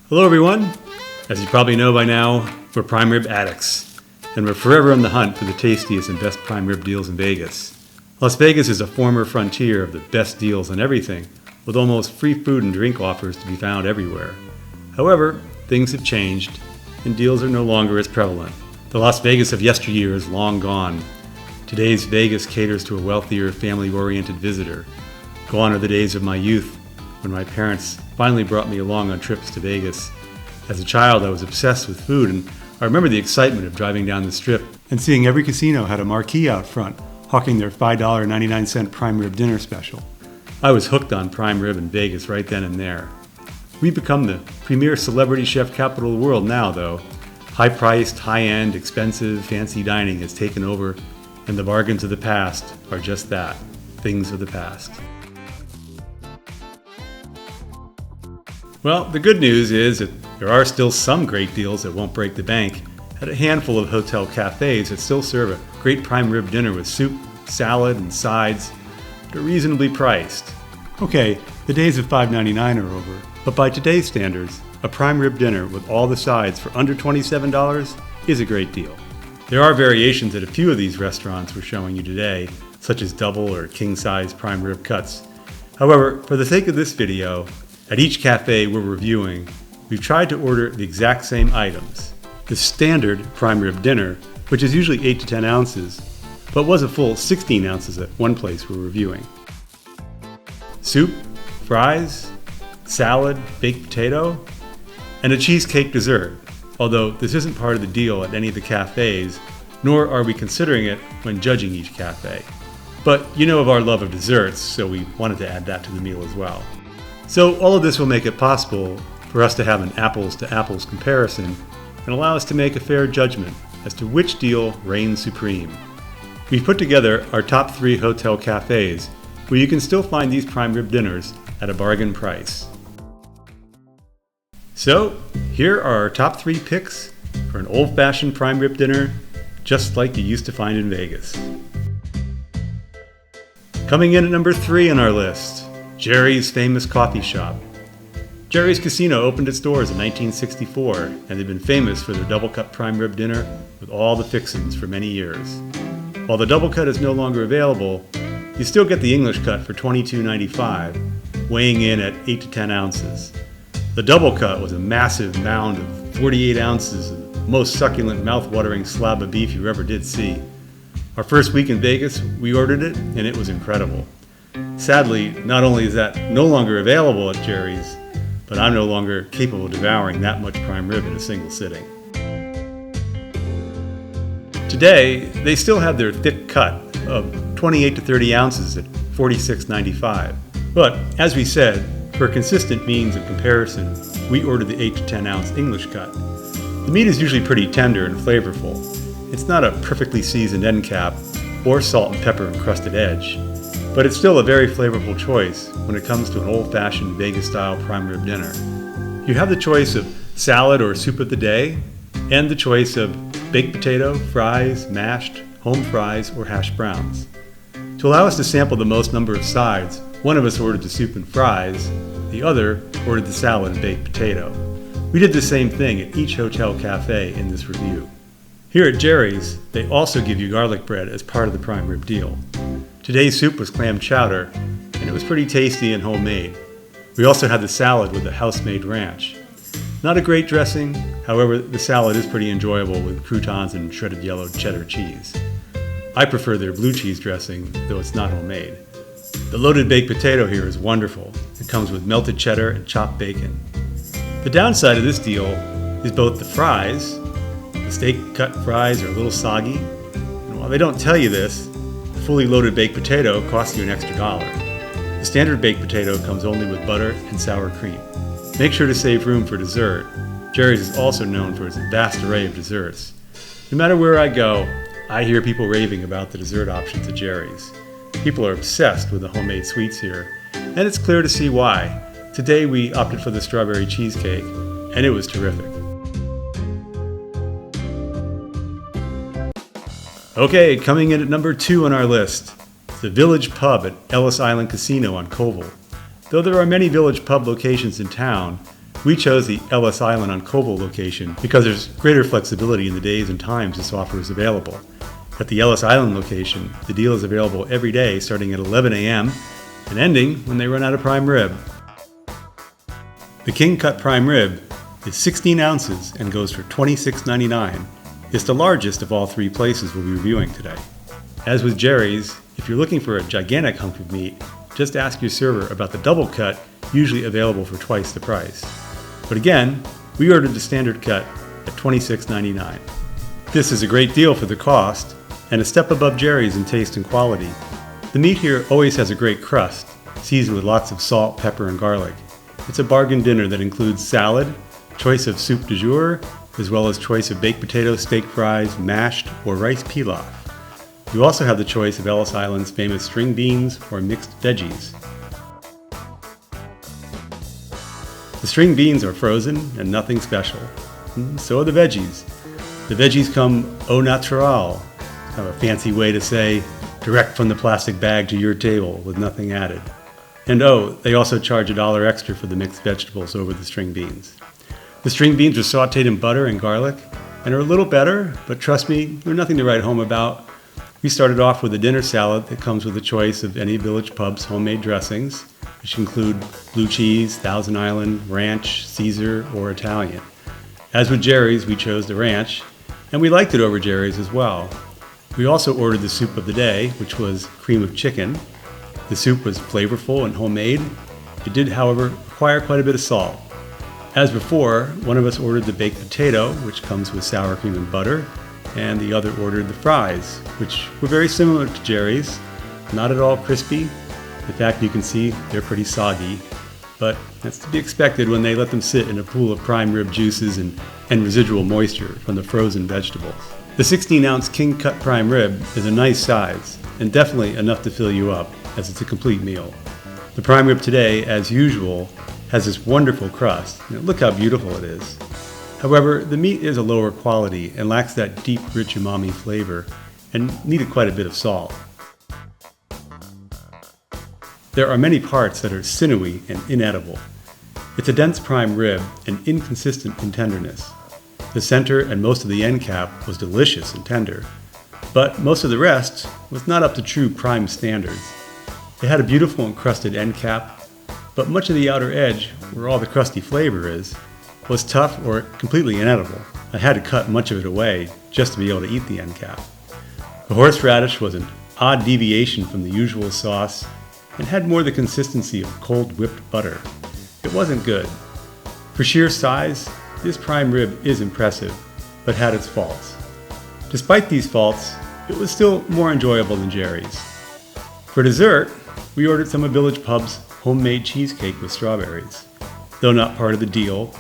Hello everyone! As you probably know by now, we're prime rib addicts, and we're forever on the hunt for the tastiest and best prime rib deals in Vegas. Las Vegas is a former frontier of the best deals on everything, with almost free food and drink offers to be found everywhere. However, things have changed, and deals are no longer as prevalent. The Las Vegas of yesteryear is long gone. Today's Vegas caters to a wealthier, family-oriented visitor. Gone are the days of my youth, when my parents finally brought me along on trips to Vegas. As a child, I was obsessed with food, and I remember the excitement of driving down the Strip and seeing every casino had a marquee out front, hawking their $5.99 prime rib dinner special. I was hooked on prime rib in Vegas right then and there. We've become the premier celebrity chef capital of the world now, though. High-priced, high-end, expensive, fancy dining has taken over, and the bargains of the past are just that, things of the past. Well, the good news is that there are still some great deals that won't break the bank at a handful of hotel cafes that still serve a great prime rib dinner with soup, salad, and sides that are reasonably priced. Okay, the days of $5.99 are over, but by today's standards, a prime rib dinner with all the sides for under $27 is a great deal. There are variations at a few of these restaurants we're showing you today, such as double or king-size prime rib cuts. However, for the sake of this video, at each cafe we're reviewing, we've tried to order the exact same items. The standard prime rib dinner, which is usually 8 to 10 ounces, but was a full 16 ounces at one place we're reviewing. Soup, fries, salad, baked potato, and a cheesecake dessert, although this isn't part of the deal at any of the cafes, nor are we considering it when judging each cafe. But you know of our love of desserts, so we wanted to add that to the meal as well. So all of this will make it possible for us to have an apples-to-apples comparison and allow us to make a fair judgment as to which deal reigns supreme. We've put together our top 3 hotel cafes where you can still find these prime rib dinners at a bargain price. So here are our top 3 picks for an old-fashioned prime rib dinner just like you used to find in Vegas. Coming in at number 3 on our list, Jerry's famous coffee shop. Jerry's Casino opened its doors in 1964, and they've been famous for their double cut prime rib dinner with all the fixings for many years. While the double cut is no longer available, you still get the English cut for $22.95, weighing in at 8 to 10 ounces. The double cut was a massive mound of 48 ounces of the most succulent, mouth-watering slab of beef you ever did see. Our first week in Vegas, we ordered it, and it was incredible. Sadly, not only is that no longer available at Jerry's, but I'm no longer capable of devouring that much prime rib in a single sitting. Today, they still have their thick cut of 28 to 30 ounces at $46.95. But, as we said, for consistent means of comparison, we ordered the 8 to 10 ounce English cut. The meat is usually pretty tender and flavorful. It's not a perfectly seasoned end cap or salt and pepper encrusted edge, but it's still a very flavorful choice when it comes to an old-fashioned Vegas-style prime rib dinner. You have the choice of salad or soup of the day, and the choice of baked potato, fries, mashed, home fries, or hash browns. To allow us to sample the most number of sides, one of us ordered the soup and fries, the other ordered the salad and baked potato. We did the same thing at each hotel cafe in this review. Here at Jerry's, they also give you garlic bread as part of the prime rib deal. Today's soup was clam chowder, and it was pretty tasty and homemade. We also had the salad with the house-made ranch. Not a great dressing, however, the salad is pretty enjoyable with croutons and shredded yellow cheddar cheese. I prefer their blue cheese dressing, though it's not homemade. The loaded baked potato here is wonderful. It comes with melted cheddar and chopped bacon. The downside of this deal is both the fries. The steak cut fries are a little soggy, and while they don't tell you this, the fully loaded baked potato costs you an extra $1. The standard baked potato comes only with butter and sour cream. Make sure to save room for dessert. Jerry's is also known for its vast array of desserts. No matter where I go, I hear people raving about the dessert options at Jerry's. People are obsessed with the homemade sweets here, and it's clear to see why. Today we opted for the strawberry cheesecake, and it was terrific. Okay, coming in at number 2 on our list, the Village Pub at Ellis Island Casino on Colville. Though there are many Village Pub locations in town, We chose the Ellis Island on Koval location because there's greater flexibility in the days and times this offer is available. At the Ellis Island location, the deal is available every day starting at 11 a.m. and ending when they run out of prime rib. The King Cut Prime Rib is 16 ounces and goes for $26.99. It's the largest of all three places we'll be reviewing today. As with Jerry's, if you're looking for a gigantic hunk of meat, just ask your server about the double cut, usually available for twice the price. But again, we ordered the standard cut at $26.99. This is a great deal for the cost, and a step above Jerry's in taste and quality. The meat here always has a great crust, seasoned with lots of salt, pepper, and garlic. It's a bargain dinner that includes salad, choice of soup du jour, as well as choice of baked potatoes, steak fries, mashed, or rice pilaf. You also have the choice of Ellis Island's famous string beans or mixed veggies. The string beans are frozen and nothing special. So are the veggies. The veggies come au naturel, kind of a fancy way to say direct from the plastic bag to your table with nothing added. And they also charge $1 extra for the mixed vegetables over the string beans. The string beans are sauteed in butter and garlic and are a little better, but trust me, they're nothing to write home about. We started off with a dinner salad that comes with a choice of any Village Pub's homemade dressings, which include blue cheese, Thousand Island, ranch, Caesar, or Italian. As with Jerry's, we chose the ranch, and we liked it over Jerry's as well. We also ordered the soup of the day, which was cream of chicken. The soup was flavorful and homemade. It did, however, require quite a bit of salt. As before, one of us ordered the baked potato, which comes with sour cream and butter, and the other ordered the fries, which were very similar to Jerry's, not at all crispy. In fact, you can see they're pretty soggy, but that's to be expected when they let them sit in a pool of prime rib juices and residual moisture from the frozen vegetables. The 16-ounce King Cut Prime Rib is a nice size, and definitely enough to fill you up, as it's a complete meal. The prime rib today, as usual, has this wonderful crust. Look how beautiful it is. However, the meat is a lower quality and lacks that deep, rich umami flavor and needed quite a bit of salt. There are many parts that are sinewy and inedible. It's a dense prime rib and inconsistent in tenderness. The center and most of the end cap was delicious and tender, but most of the rest was not up to true prime standards. It had a beautiful encrusted end cap, but much of the outer edge, where all the crusty flavor is, was tough or completely inedible. I had to cut much of it away just to be able to eat the end cap. The horseradish was an odd deviation from the usual sauce and had more the consistency of cold whipped butter. It wasn't good. For sheer size, this prime rib is impressive, but had its faults. Despite these faults, it was still more enjoyable than Jerry's. For dessert, we ordered some of Village Pub's homemade cheesecake with strawberries. Though not part of the deal,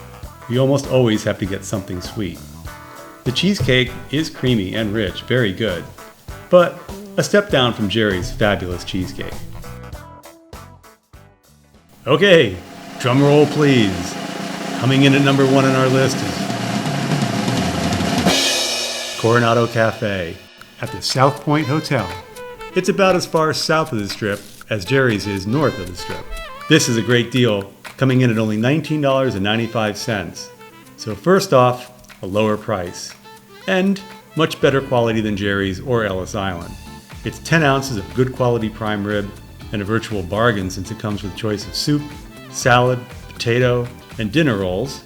we almost always have to get something sweet. The cheesecake is creamy and rich, very good, but a step down from Jerry's fabulous cheesecake. Okay, drum roll please. Coming in at number 1 on our list is Coronado Cafe at the South Point Hotel. It's about as far south of the Strip as Jerry's is north of the Strip. This is a great deal, coming in at only $19.95. So first off, a lower price, and much better quality than Jerry's or Ellis Island. It's 10 ounces of good quality prime rib and a virtual bargain since it comes with choice of soup, salad, potato, and dinner rolls,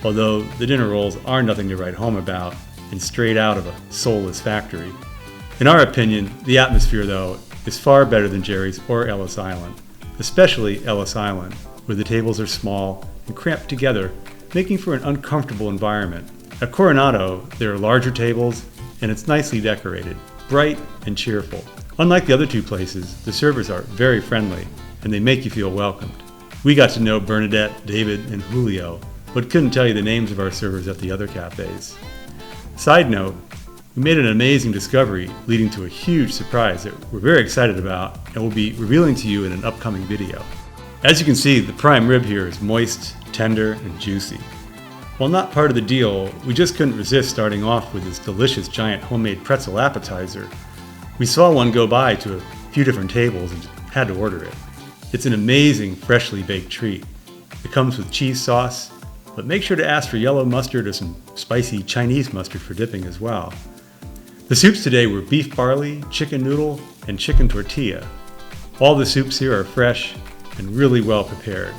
although the dinner rolls are nothing to write home about and straight out of a soulless factory. In our opinion, the atmosphere, though, is far better than Jerry's or Ellis Island, especially Ellis Island, where the tables are small and cramped together, making for an uncomfortable environment. At Coronado, there are larger tables, and it's nicely decorated, bright and cheerful. Unlike the other two places, the servers are very friendly, and they make you feel welcomed. We got to know Bernadette, David, and Julio, but couldn't tell you the names of our servers at the other cafes. Side note, we made an amazing discovery leading to a huge surprise that we're very excited about and will be revealing to you in an upcoming video. As you can see, the prime rib here is moist, tender, and juicy. While not part of the deal, we just couldn't resist starting off with this delicious giant homemade pretzel appetizer. We saw one go by to a few different tables and had to order it. It's an amazing freshly baked treat. It comes with cheese sauce, but make sure to ask for yellow mustard or some spicy Chinese mustard for dipping as well. The soups today were beef barley, chicken noodle, and chicken tortilla. All the soups here are fresh and really well prepared.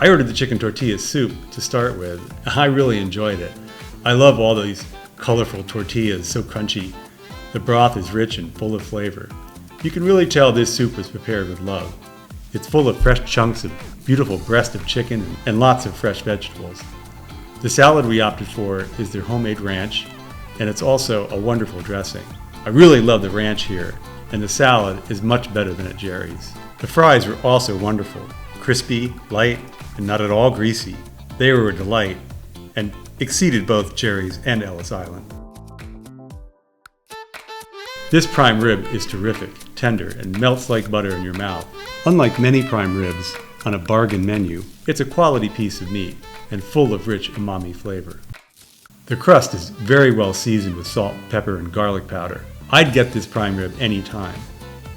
I ordered the chicken tortilla soup to start with. I really enjoyed it. I love all these colorful tortillas, so crunchy. The broth is rich and full of flavor. You can really tell this soup was prepared with love. It's full of fresh chunks of beautiful breast of chicken and lots of fresh vegetables. The salad we opted for is their homemade ranch, and it's also a wonderful dressing. I really love the ranch here, and the salad is much better than at Jerry's. The fries were also wonderful, crispy, light, and not at all greasy. They were a delight, and exceeded both Jerry's and Ellis Island. This prime rib is terrific, tender, and melts like butter in your mouth. Unlike many prime ribs on a bargain menu, it's a quality piece of meat and full of rich umami flavor. The crust is very well seasoned with salt, pepper, and garlic powder. I'd get this prime rib any time.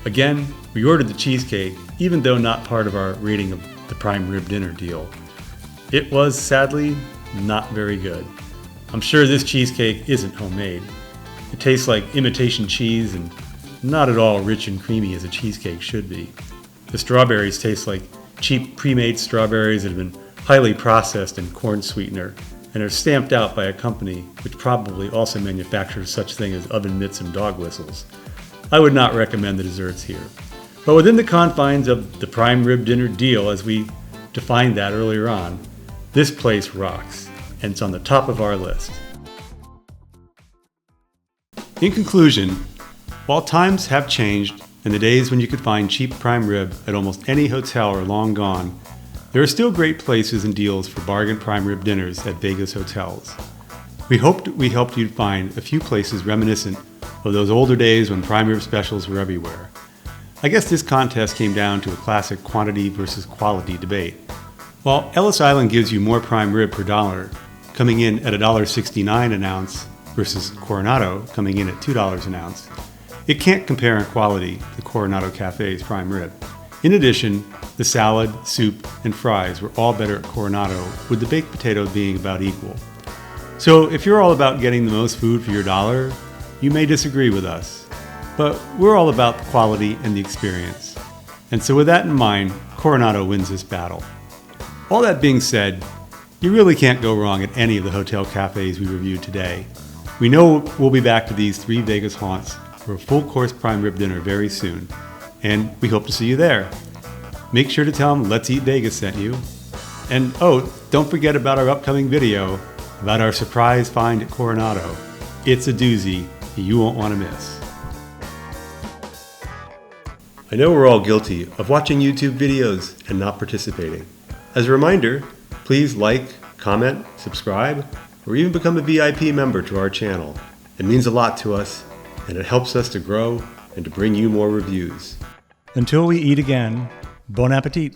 Again, we ordered the cheesecake, even though not part of our rating of the prime rib dinner deal. It was, sadly, not very good. I'm sure this cheesecake isn't homemade. It tastes like imitation cheese and not at all rich and creamy as a cheesecake should be. The strawberries taste like cheap pre-made strawberries that have been highly processed in corn sweetener and are stamped out by a company which probably also manufactures such thing as oven mitts and dog whistles. I would not recommend the desserts here. But within the confines of the prime rib dinner deal, as we defined that earlier on, this place rocks, and it's on the top of our list. In conclusion, while times have changed and the days when you could find cheap prime rib at almost any hotel are long gone, there are still great places and deals for bargain prime rib dinners at Vegas hotels. We hoped we helped you find a few places reminiscent of those older days when prime rib specials were everywhere. I guess this contest came down to a classic quantity versus quality debate. While Ellis Island gives you more prime rib per dollar, coming in at $1.69 an ounce versus Coronado coming in at $2 an ounce, it can't compare in quality to Coronado Cafe's prime rib. In addition, the salad, soup, and fries were all better at Coronado, with the baked potato being about equal. So if you're all about getting the most food for your dollar, you may disagree with us. But we're all about the quality and the experience. And so with that in mind, Coronado wins this battle. All that being said, you really can't go wrong at any of the hotel cafes we reviewed today. We know we'll be back to these 3 Vegas haunts for a full-course prime rib dinner very soon, and we hope to see you there. Make sure to tell them Let's Eat Vegas sent you. And oh, don't forget about our upcoming video about our surprise find at Coronado. It's a doozy you won't want to miss. I know we're all guilty of watching YouTube videos and not participating. As a reminder, please like, comment, subscribe, or even become a VIP member to our channel. It means a lot to us, and it helps us to grow and to bring you more reviews. Until we eat again, bon appetit.